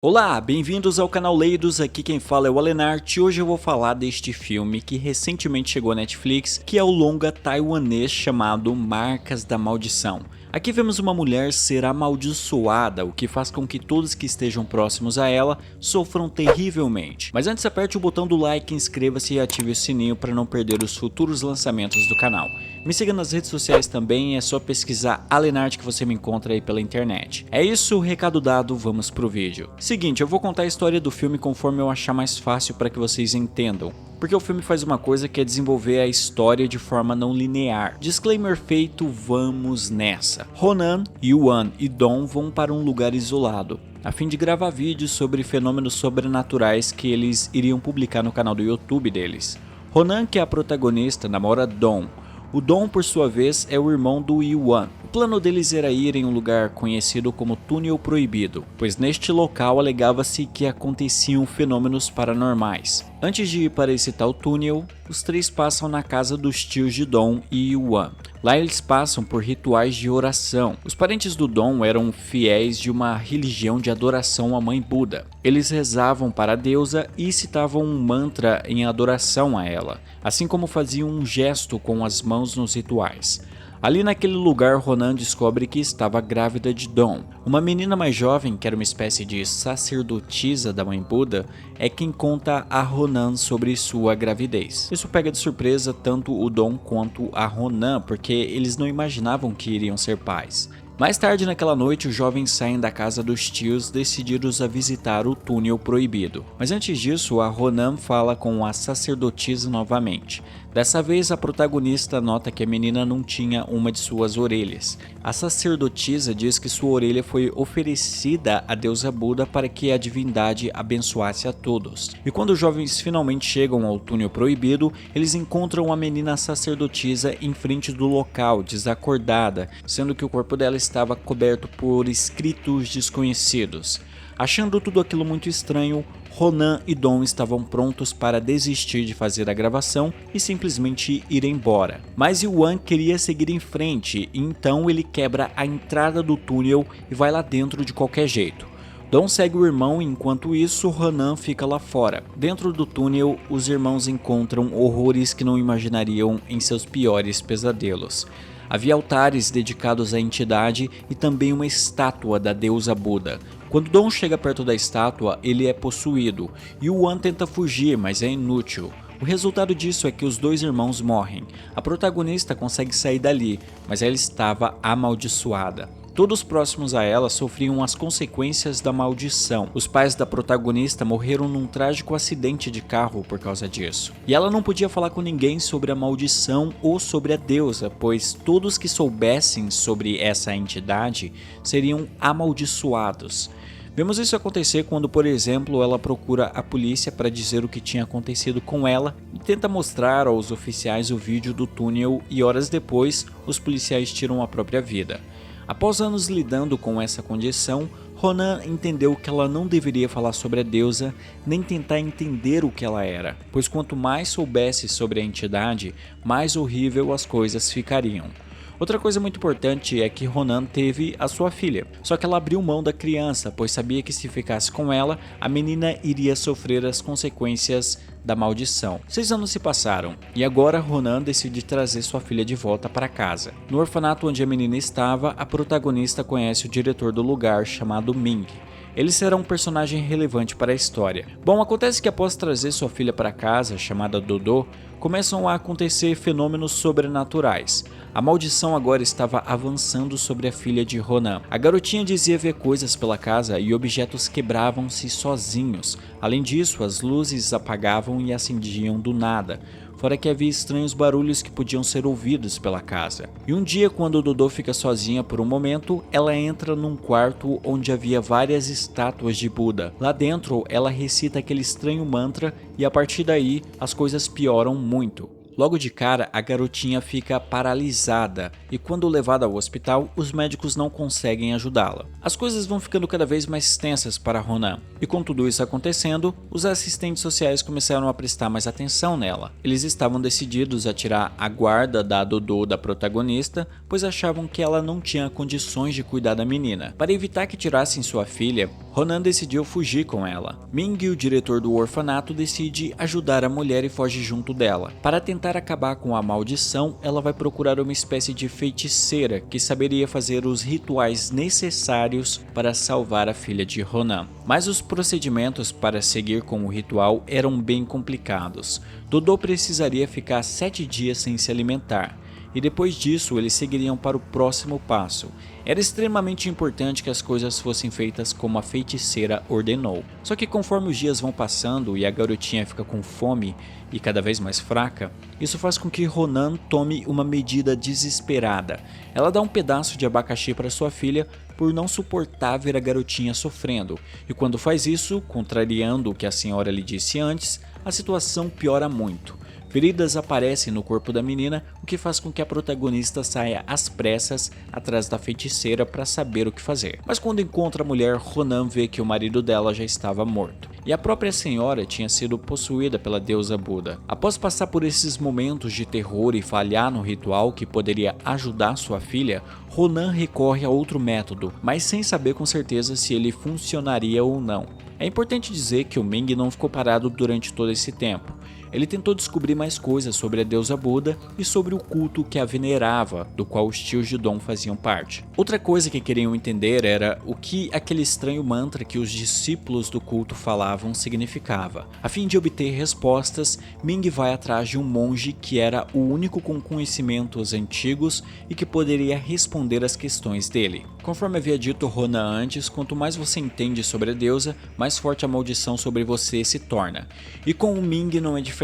Olá, bem-vindos ao canal Leidos, aqui quem fala é o Alenart e hoje eu vou falar deste filme que recentemente chegou à Netflix, que é o longa taiwanês chamado Marcas da Maldição. Aqui vemos uma mulher ser amaldiçoada, o que faz com que todos que estejam próximos a ela sofram terrivelmente. Mas antes aperte o botão do like, inscreva-se e ative o sininho para não perder os futuros lançamentos do canal. Me siga nas redes sociais também, é só pesquisar Alenart que você me encontra aí pela internet. É isso, recado dado, vamos pro vídeo. Seguinte, eu vou contar a história do filme conforme eu achar mais fácil para que vocês entendam. Porque o filme faz uma coisa que é desenvolver a história de forma não linear. Disclaimer feito, vamos nessa. Ronan, Yuan e Dong vão para um lugar isolado, a fim de gravar vídeos sobre fenômenos sobrenaturais que eles iriam publicar no canal do YouTube deles. Ronan, que é a protagonista, namora Dong. O Dong, por sua vez, é o irmão do Yuan. O plano deles era ir em um lugar conhecido como Túnel Proibido, pois neste local alegava-se que aconteciam fenômenos paranormais. Antes de ir para esse tal túnel, os três passam na casa dos tios de Dong e Yuan. Lá eles passam por rituais de oração. Os parentes do Dong eram fiéis de uma religião de adoração à mãe Buda. Eles rezavam para a deusa e citavam um mantra em adoração a ela, assim como faziam um gesto com as mãos nos rituais. Ali naquele lugar, Ronan descobre que estava grávida de Dong. Uma menina mais jovem, que era uma espécie de sacerdotisa da mãe Buda, é quem conta a Ronan sobre sua gravidez. Isso pega de surpresa tanto o Dong quanto a Ronan, porque eles não imaginavam que iriam ser pais. Mais tarde naquela noite, os jovens saem da casa dos tios decididos a visitar o túnel proibido. Mas antes disso, a Ronan fala com a sacerdotisa novamente. Dessa vez, a protagonista nota que a menina não tinha uma de suas orelhas. A sacerdotisa diz que sua orelha foi oferecida à deusa Buda para que a divindade abençoasse a todos. E quando os jovens finalmente chegam ao túnel proibido, eles encontram a menina sacerdotisa em frente do local, desacordada, sendo que o corpo dela estava coberto por escritos desconhecidos. Achando tudo aquilo muito estranho, Ronan e Dong estavam prontos para desistir de fazer a gravação e simplesmente ir embora. Mas Yuan queria seguir em frente, e então ele quebra a entrada do túnel e vai lá dentro de qualquer jeito. Dong segue o irmão, enquanto isso Ronan fica lá fora. Dentro do túnel, os irmãos encontram horrores que não imaginariam em seus piores pesadelos. Havia altares dedicados à entidade e também uma estátua da deusa Buda. Quando Dong chega perto da estátua, ele é possuído. Yuan tenta fugir, mas é inútil. O resultado disso é que os dois irmãos morrem. A protagonista consegue sair dali, mas ela estava amaldiçoada. Todos próximos a ela sofriam as consequências da maldição. Os pais da protagonista morreram num trágico acidente de carro por causa disso. E ela não podia falar com ninguém sobre a maldição ou sobre a deusa, pois todos que soubessem sobre essa entidade seriam amaldiçoados. Vemos isso acontecer quando, por exemplo, ela procura a polícia para dizer o que tinha acontecido com ela e tenta mostrar aos oficiais o vídeo do túnel e horas depois os policiais tiram a própria vida. Após anos lidando com essa condição, Ronan entendeu que ela não deveria falar sobre a deusa nem tentar entender o que ela era, pois quanto mais soubesse sobre a entidade, mais horrível as coisas ficariam. Outra coisa muito importante é que Ronan teve a sua filha, só que ela abriu mão da criança, pois sabia que se ficasse com ela, a menina iria sofrer as consequências da maldição. 6 anos se passaram, e agora Ronan decide trazer sua filha de volta para casa. No orfanato onde a menina estava, a protagonista conhece o diretor do lugar, chamado Ming. Ele será um personagem relevante para a história. Bom, acontece que após trazer sua filha para casa, chamada Dodô, começam a acontecer fenômenos sobrenaturais. A maldição agora estava avançando sobre a filha de Ronan. A garotinha dizia ver coisas pela casa e objetos quebravam-se sozinhos. Além disso, as luzes apagavam e acendiam do nada. Fora que havia estranhos barulhos que podiam ser ouvidos pela casa. E um dia, quando Dodô fica sozinha por um momento, ela entra num quarto onde havia várias estátuas de Buda. Lá dentro, ela recita aquele estranho mantra e a partir daí, as coisas pioram muito. Logo de cara, a garotinha fica paralisada e quando levada ao hospital, os médicos não conseguem ajudá-la. As coisas vão ficando cada vez mais tensas para Ronan, e com tudo isso acontecendo, os assistentes sociais começaram a prestar mais atenção nela. Eles estavam decididos a tirar a guarda da Dodô da protagonista, pois achavam que ela não tinha condições de cuidar da menina. Para evitar que tirassem sua filha, Ronan decidiu fugir com ela. Ming, o diretor do orfanato, decide ajudar a mulher e foge junto dela. Para tentar acabar com a maldição, ela vai procurar uma espécie de feiticeira que saberia fazer os rituais necessários para salvar a filha de Ronan. Mas os procedimentos para seguir com o ritual eram bem complicados. Dodô precisaria ficar 7 dias sem se alimentar. E depois disso eles seguiriam para o próximo passo. Era extremamente importante que as coisas fossem feitas como a feiticeira ordenou. Só que conforme os dias vão passando e a garotinha fica com fome e cada vez mais fraca, isso faz com que Ronan tome uma medida desesperada. Ela dá um pedaço de abacaxi para sua filha por não suportar ver a garotinha sofrendo. E quando faz isso, contrariando o que a senhora lhe disse antes, a situação piora muito. Feridas aparecem no corpo da menina, o que faz com que a protagonista saia às pressas atrás da feiticeira para saber o que fazer. Mas quando encontra a mulher, Ronan vê que o marido dela já estava morto. E a própria senhora tinha sido possuída pela deusa Buda. Após passar por esses momentos de terror e falhar no ritual que poderia ajudar sua filha, Ronan recorre a outro método, mas sem saber com certeza se ele funcionaria ou não. É importante dizer que o Ming não ficou parado durante todo esse tempo. Ele tentou descobrir mais coisas sobre a deusa Buda e sobre o culto que a venerava, do qual os tios de Dom faziam parte. Outra coisa que queriam entender era o que aquele estranho mantra que os discípulos do culto falavam significava. A fim de obter respostas, Ming vai atrás de um monge que era o único com conhecimentos antigos e que poderia responder às questões dele. Conforme havia dito Ronan antes, quanto mais você entende sobre a deusa, mais forte a maldição sobre você se torna. E com o Ming não é diferente.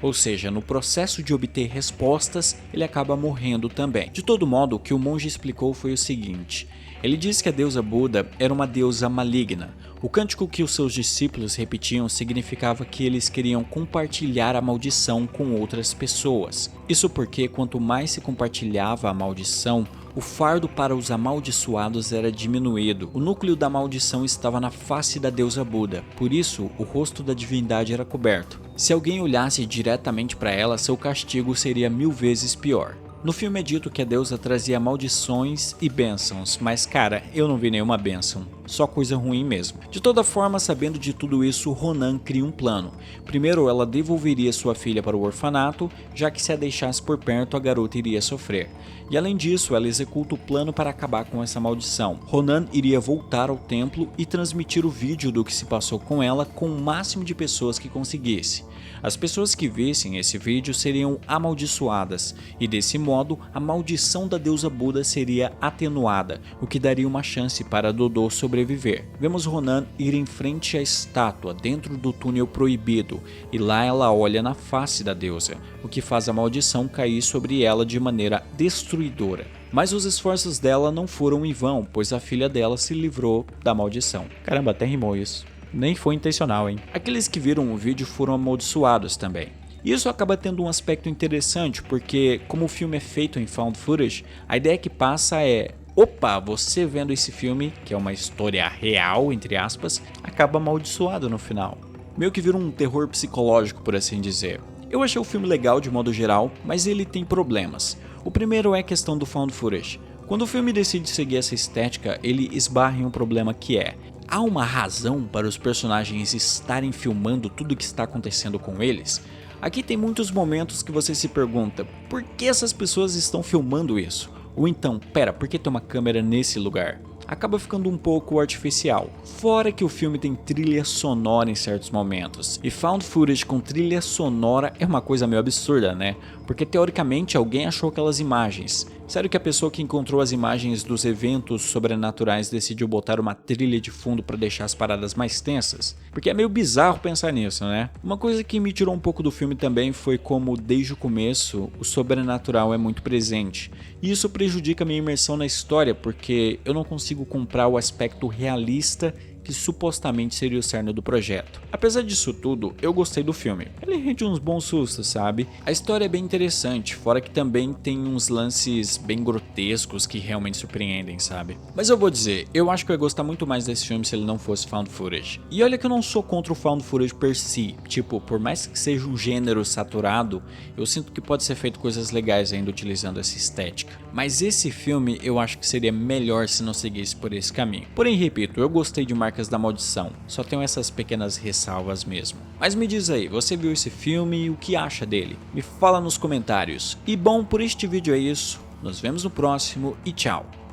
Ou seja, no processo de obter respostas, ele acaba morrendo também. De todo modo, o que o monge explicou foi o seguinte. Ele disse que a deusa Buda era uma deusa maligna. O cântico que os seus discípulos repetiam significava que eles queriam compartilhar a maldição com outras pessoas. Isso porque quanto mais se compartilhava a maldição, o fardo para os amaldiçoados era diminuído. O núcleo da maldição estava na face da deusa Buda, por isso o rosto da divindade era coberto. Se alguém olhasse diretamente para ela, seu castigo seria 1000 vezes pior. No filme é dito que a deusa trazia maldições e bênçãos, mas cara, eu não vi nenhuma bênção, só coisa ruim mesmo. De toda forma, sabendo de tudo isso, Ronan cria um plano. Primeiro, ela devolveria sua filha para o orfanato, já que se a deixasse por perto, a garota iria sofrer. E além disso, ela executa o plano para acabar com essa maldição. Ronan iria voltar ao templo e transmitir o vídeo do que se passou com ela com o máximo de pessoas que conseguisse. As pessoas que vissem esse vídeo seriam amaldiçoadas, e desse modo a maldição da deusa Buda seria atenuada, o que daria uma chance para Dodô sobreviver. Vemos Ronan ir em frente à estátua dentro do túnel proibido, e lá ela olha na face da deusa, o que faz a maldição cair sobre ela de maneira destruidora. Mas os esforços dela não foram em vão, pois a filha dela se livrou da maldição. Caramba, até rimou isso. Nem foi intencional, hein? Aqueles que viram o vídeo foram amaldiçoados também. Isso acaba tendo um aspecto interessante, porque como o filme é feito em found footage, a ideia que passa é: opa, você vendo esse filme, que é uma história real, entre aspas, acaba amaldiçoado no final. Meio que vira um terror psicológico, por assim dizer. Eu achei o filme legal de modo geral, mas ele tem problemas. O primeiro é a questão do found footage. Quando o filme decide seguir essa estética, ele esbarra em um problema que é: há uma razão para os personagens estarem filmando tudo o que está acontecendo com eles? Aqui tem muitos momentos que você se pergunta, por que essas pessoas estão filmando isso? Ou então, pera, por que tem uma câmera nesse lugar? Acaba ficando um pouco artificial. Fora que o filme tem trilha sonora em certos momentos. E found footage com trilha sonora é uma coisa meio absurda, né? Porque teoricamente alguém achou aquelas imagens. Sério que a pessoa que encontrou as imagens dos eventos sobrenaturais decidiu botar uma trilha de fundo para deixar as paradas mais tensas? Porque é meio bizarro pensar nisso, né? Uma coisa que me tirou um pouco do filme também foi como, desde o começo, o sobrenatural é muito presente. E isso prejudica minha imersão na história, porque eu não consigo comprar o aspecto realista que supostamente seria o cerne do projeto. Apesar disso tudo, eu gostei do filme. Ele rende uns bons sustos, sabe? A história é bem interessante, fora que também tem uns lances bem grotescos que realmente surpreendem, sabe? Mas eu vou dizer, eu acho que eu ia gostar muito mais desse filme se ele não fosse found footage. E olha que eu não sou contra o found footage per si. Tipo, por mais que seja um gênero saturado, eu sinto que pode ser feito coisas legais ainda utilizando essa estética. Mas esse filme eu acho que seria melhor se não seguisse por esse caminho. Porém, repito, eu gostei de Marcas Marcas da Maldição, só tenho essas pequenas ressalvas mesmo. Mas me diz aí, você viu esse filme e o que acha dele? Me fala nos comentários. E bom, por este vídeo é isso, nos vemos no próximo e tchau!